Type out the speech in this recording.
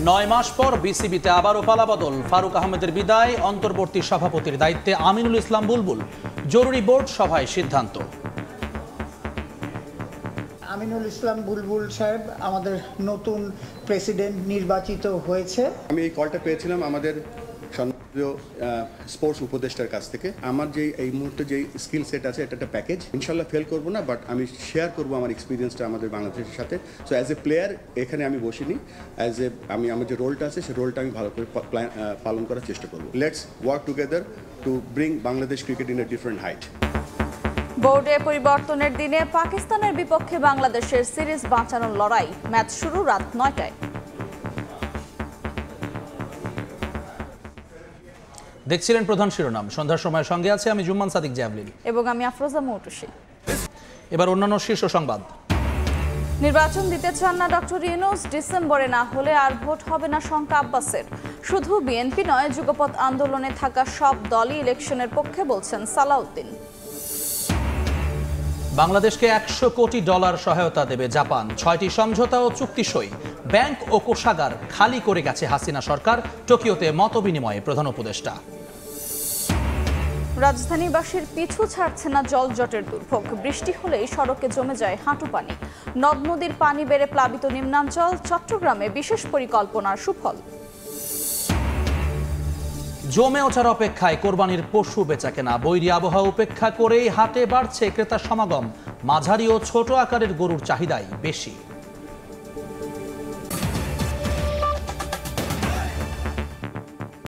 9 মাস পর বিসিবিতে আবারও পালাবদল। ফারুক আহমেদের বিদায়, অন্তর্বর্তী সভাপতির দায়িত্বে আমিনুল ইসলাম বুলবুল। জরুরি বোর্ড সভায় সিদ্ধান্ত। আমিনুল ইসলাম বুলবুল সাহেব আমাদের নতুন প্রেসিডেন্ট নির্বাচিত হয়েছে। আমি এই কলটা পেয়েছিলাম আমাদের সম্মানীয় স্পোর্টস উপদেষ্টার কাছ থেকে। আমার যে এই মুহূর্তে যে স্কিল সেট আছে এটা একটা প্যাকেজ, ইনশাল্লাহ ফেল করবো না, বাট আমি শেয়ার করবো আমার এক্সপিরিয়েন্সটা আমাদের বাংলাদেশের সাথে। সো অ্যাজ এ প্লেয়ার এখানে আমি বসিনি, আমার যে রোলটা আছে সেই রোলটা আমি ভালো করে পালন করার চেষ্টা করবো। Let's work together to bring Bangladesh cricket in a different height. বোর্ডে পরিবর্তনের দিনে পাকিস্তানের বিপক্ষে বাংলাদেশের সিরিজ বাঁচানোর লড়াই। ম্যাচ শুরু রাত 9টায়। দেখছিলেন প্রধান শিরোনাম। সন্ধ্যার সময় সঙ্গে আছে আমি জুম্মান সাদিক জ্যাভলিন এবং আমি আফরোজা মৌটুসী। এবার অন্যান্য শীর্ষ সংবাদ। নির্বাচন দিতে চান না ডক্টর ইউনূস। ডিসেম্বরে না হলে আর ভোট হবে না শঙ্কা আব্বাসের। শুধু বিএনপি নয়, যুগপৎ আন্দোলনে থাকা সব দলই ইলেকশনের পক্ষে বলছেন সালাউদ্দিন। বাংলাদেশকে $100 কোটি সহায়তা দেবে জাপান। 6টি সমঝোতা ও চুক্তি সই। ব্যাংক ও কোষাগার খালি করে গেছে হাসিনা সরকার। টোকিওতে মতবিনিময়ে প্রধান উপদেষ্টা। রাজধানীবাসীর পিছু ছাড়ছে না জলজটের দুর্ভোগ। বৃষ্টি হলেই সড়কে জমে যায় হাঁটু পানি। নদ নদীর পানি বেড়ে প্লাবিত নিম্নাঞ্চল। চট্টগ্রামে বিশেষ পরিকল্পনার সুফল। জমে ওঠার অপেক্ষায় কোরবানির পশু বেচাকেনা। বৈরী আবহাওয়া উপেক্ষা করেই হাটে বাড়ছে ক্রেতার সমাগম। মাঝারি ও ছোট আকারের গরুর চাহিদাই বেশি।